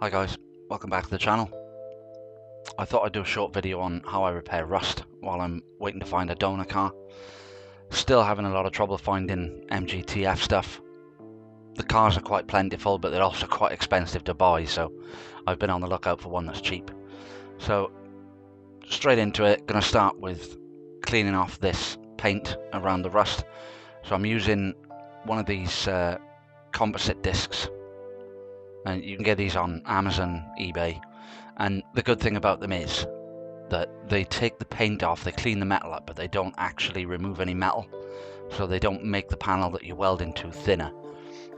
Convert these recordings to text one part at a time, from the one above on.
Hi guys, welcome back to the channel. I thought I'd do a short video on how I repair rust while I'm waiting to find a donor car. Still having a lot of trouble finding MGTF stuff. The cars are quite plentiful, but they're also quite expensive to buy, so I've been on the lookout for one that's cheap. So straight into it, gonna start with cleaning off this paint around the rust. So I'm using one of these composite discs, and you can get these on Amazon, eBay. And the good thing about them is that they take the paint off, they clean the metal up, but they don't actually remove any metal. So they don't make the panel that you're welding to thinner.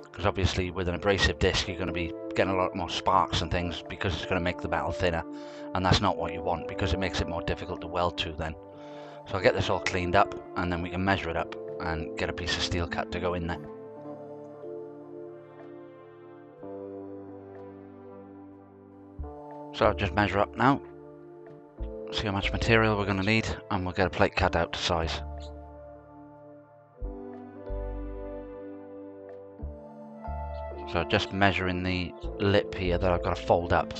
Because obviously with an abrasive disc you're going to be getting a lot more sparks and things because it's going to make the metal thinner. And that's not what you want because it makes it more difficult to weld to then. So I'll get this all cleaned up and then we can measure it up and get a piece of steel cut to go in there. So I'll just measure up now, see how much material we're going to need, and we'll get a plate cut out to size. So just measuring the lip here that I've got to fold up,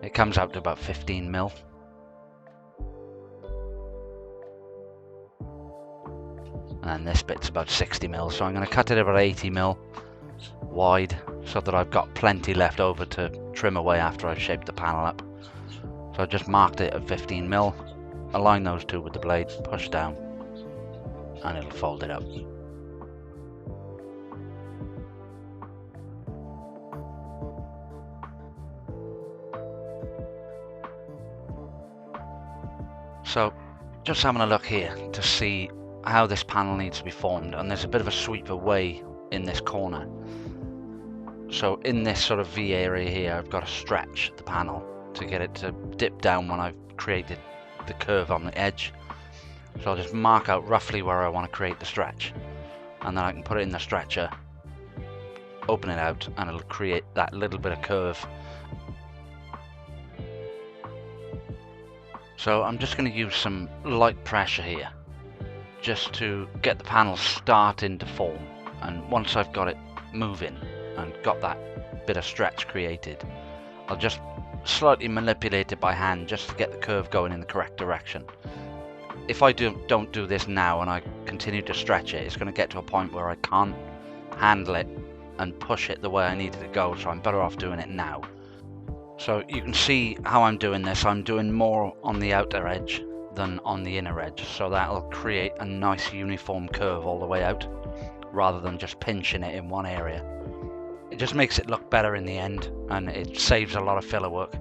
it comes out to about 15 mil. And this bit's about 60 mil, so I'm going to cut it about 80 mil wide so that I've got plenty left over to trim away after I've shaped the panel up. So I just marked it at 15 mil, align those two with the blade, push down, and it'll fold it up. So just having a look here to see how this panel needs to be formed, and there's a bit of a sweep away in this corner. So in this sort of V area here, I've got to stretch the panel to get it to dip down when I've created the curve on the edge. So I'll just mark out roughly where I want to create the stretch, and then I can put it in the stretcher, open it out, and it'll create that little bit of curve. So I'm just going to use some light pressure here just to get the panel starting to form, and once I've got it moving and got that bit of stretch created, I'll just slightly manipulate it by hand just to get the curve going in the correct direction. If I don't do this now and I continue to stretch it, it's going to get to a point where I can't handle it and push it the way I need it to go, so I'm better off doing it now. So you can see how I'm doing this. I'm doing more on the outer edge than on the inner edge, so that'll create a nice uniform curve all the way out rather than just pinching it in one area. It just makes it look better in the end, and it saves a lot of filler work.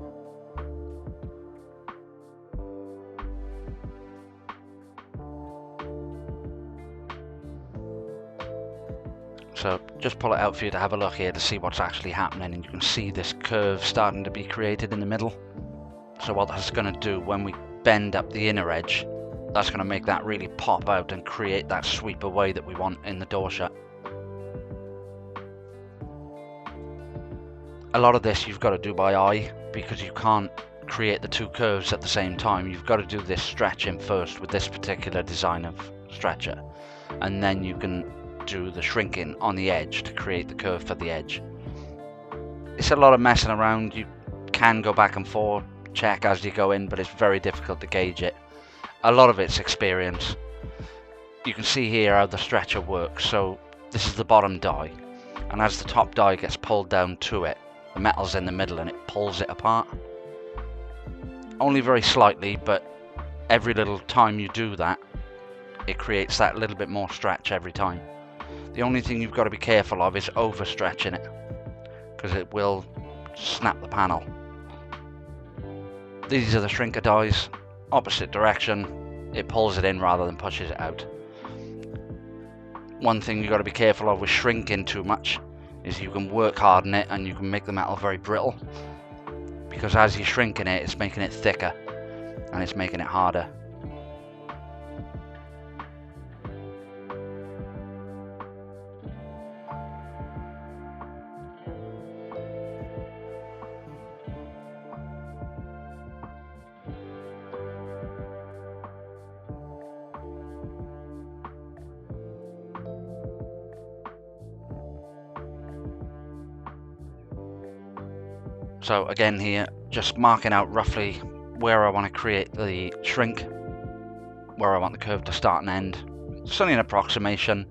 So just pull it out for you to have a look here to see what's actually happening, and you can see this curve starting to be created in the middle. So what that's going to do when we bend up the inner edge, that's going to make that really pop out and create that sweep away that we want in the door shut. A lot of this you've got to do by eye because you can't create the two curves at the same time. You've got to do this stretching first with this particular design of stretcher, and then you can do the shrinking on the edge to create the curve for the edge. It's a lot of messing around. You can go back and forth, check as you go in, but it's very difficult to gauge it. A lot of it's experience. You can see here how the stretcher works. So this is the bottom die, and as the top die gets pulled down to it, the metal's in the middle and it pulls it apart. Only very slightly, but every little time you do that, it creates that little bit more stretch every time. The only thing you've got to be careful of is overstretching it, because it will snap the panel. These are the shrinker dies, opposite direction, it pulls it in rather than pushes it out. One thing you've got to be careful of with shrinking too much is you can work hard on it and you can make the metal very brittle, because as you're shrinking it, it's making it thicker and it's making it harder. So again here, just marking out roughly where I want to create the shrink, where I want the curve to start and end. It's only an approximation.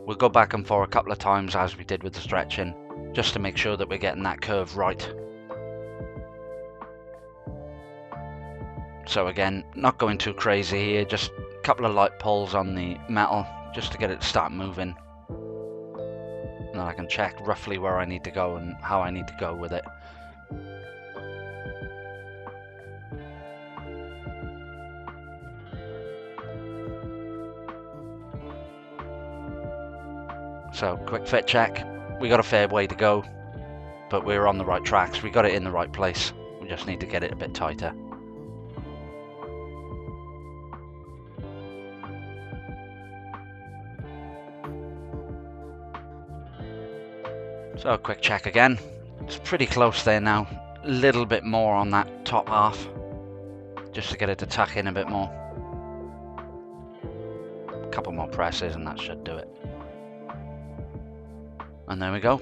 We'll go back and forth a couple of times as we did with the stretching, just to make sure that we're getting that curve right. So again, not going too crazy here, just a couple of light pulls on the metal just to get it to start moving. And then I can check roughly where I need to go and how I need to go with it. So quick fit check, we got a fair way to go, but we're on the right tracks, we got it in the right place, we just need to get it a bit tighter. So a quick check again, it's pretty close there now, a little bit more on that top half, just to get it to tuck in a bit more. A couple more presses and that should do it. And there we go,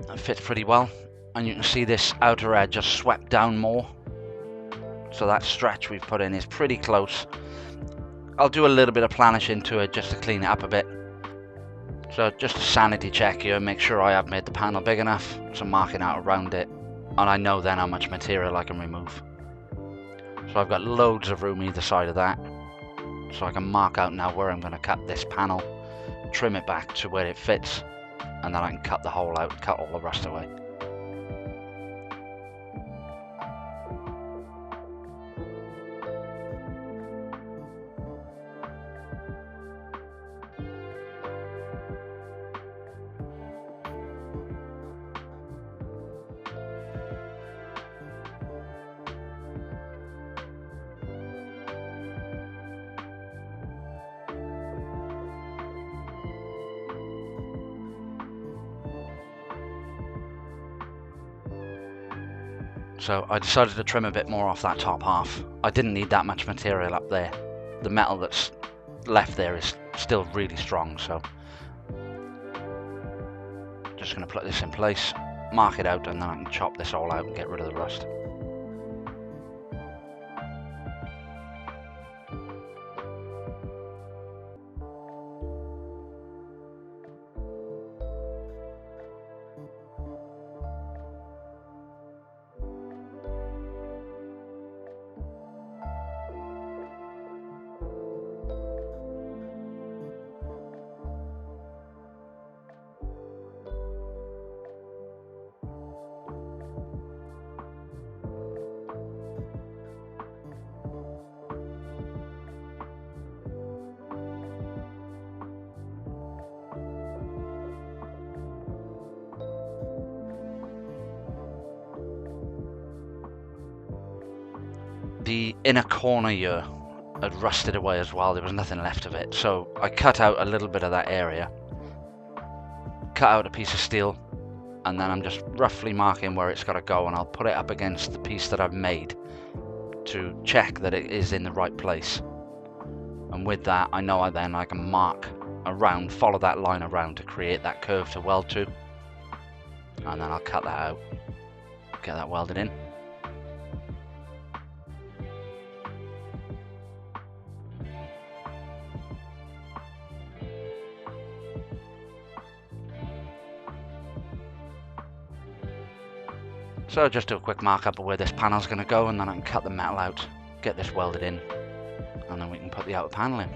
that fits pretty well, and you can see this outer edge just swept down more, so that stretch we've put in is pretty close. I'll do a little bit of planish into it just to clean it up a bit. So just a sanity check here, make sure I have made the panel big enough, so marking out around it, and I know then how much material I can remove. So I've got loads of room either side of that, so I can mark out now where I'm going to cut this panel, trim it back to where it fits, and then I can cut the hole out and cut all the rust away. So I decided to trim a bit more off that top half. I didn't need that much material up there. The metal that's left there is still really strong, so just going to put this in place, mark it out, and then I can chop this all out and get rid of the rust. The inner corner here had rusted away as well, there was nothing left of it, so I cut out a little bit of that area, cut out a piece of steel, and then I'm just roughly marking where it's got to go, and I'll put it up against the piece that I've made to check that it is in the right place. And with that, I know I can mark around, follow that line around to create that curve to weld to, and then I'll cut that out, get that welded in. So just do a quick markup of where this panel's going to go, and then I can cut the metal out, get this welded in, and then we can put the outer panel in.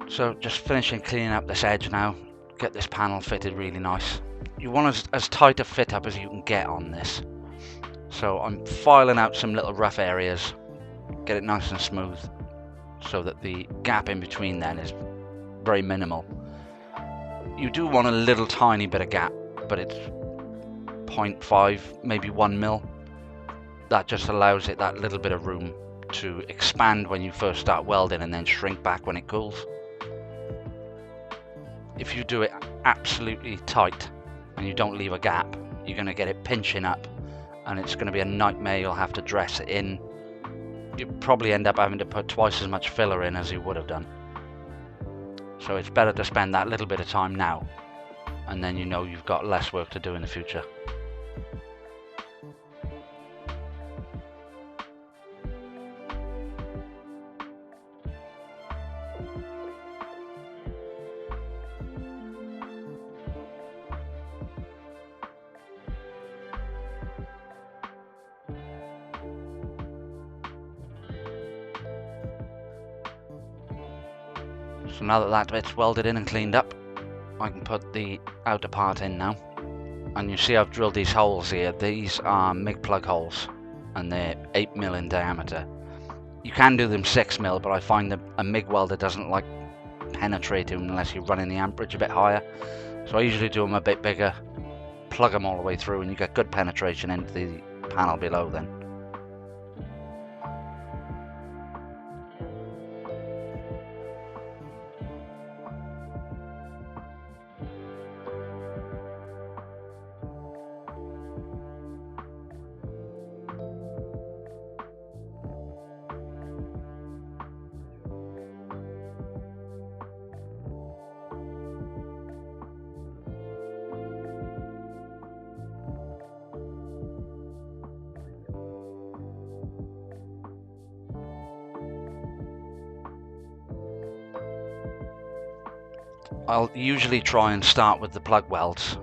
So just finishing cleaning up this edge now, get this panel fitted really nice. You want as tight a fit up as you can get on this. So I'm filing out some little rough areas, get it nice and smooth, so that the gap in between then is very minimal. You do want a little tiny bit of gap, but it's 0.5, maybe 1 mil. That just allows it that little bit of room to expand when you first start welding and then shrink back when it cools. If you do it absolutely tight and you don't leave a gap, you're going to get it pinching up and it's going to be a nightmare. You'll have to dress it in. You probably end up having to put twice as much filler in as you would have done. So it's better to spend that little bit of time now, and then you know you've got less work to do in the future. So now that that bit's welded in and cleaned up, I can put the outer part in now. And you see I've drilled these holes here. These are MIG plug holes and they're 8mm in diameter. You can do them 6mm, but I find that a MIG welder doesn't like penetrating unless you're running the amperage a bit higher. So I usually do them a bit bigger, plug them all the way through, and you get good penetration into the panel below then. I'll usually try and start with the plug welds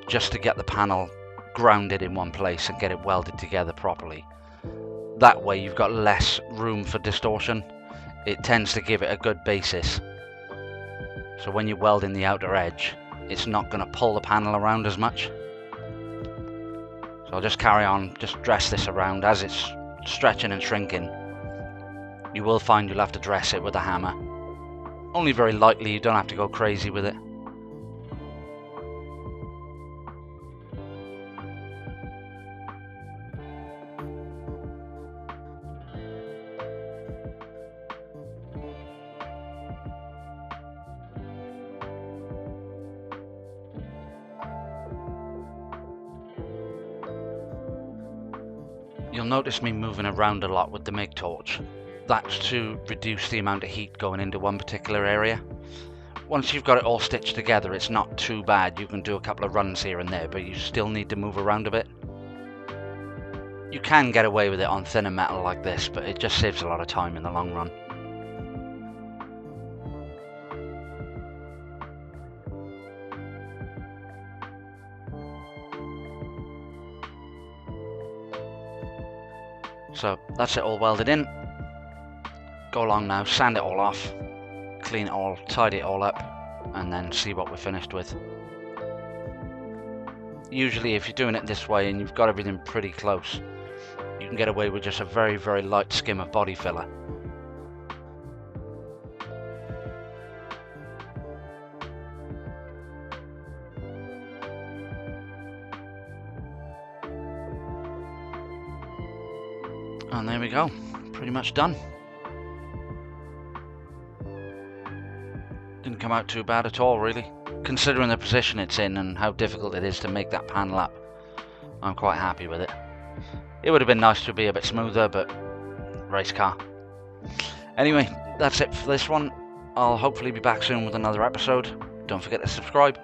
just to get the panel grounded in one place and get it welded together properly. That way you've got less room for distortion. It tends to give it a good basis. So when you're welding the outer edge, it's not going to pull the panel around as much. So I'll just carry on, just dress this around as it's stretching and shrinking. You will find you'll have to dress it with a hammer. Only very lightly, you don't have to go crazy with it. You'll notice me moving around a lot with the MIG torch. That's to reduce the amount of heat going into one particular area. Once you've got it all stitched together, it's not too bad. You can do a couple of runs here and there, but you still need to move around a bit. You can get away with it on thinner metal like this, but it just saves a lot of time in the long run. So that's it all welded in. Go along now, sand it all off, clean it all, tidy it all up, and then see what we're finished with. Usually if you're doing it this way and you've got everything pretty close, you can get away with just a very, very light skim of body filler. And there we go, pretty much done. Didn't come out too bad at all, really. Considering the position it's in and how difficult it is to make that panel up, I'm quite happy with it. It would have been nice to be a bit smoother, but race car. Anyway, that's it for this one. I'll hopefully be back soon with another episode. Don't forget to subscribe.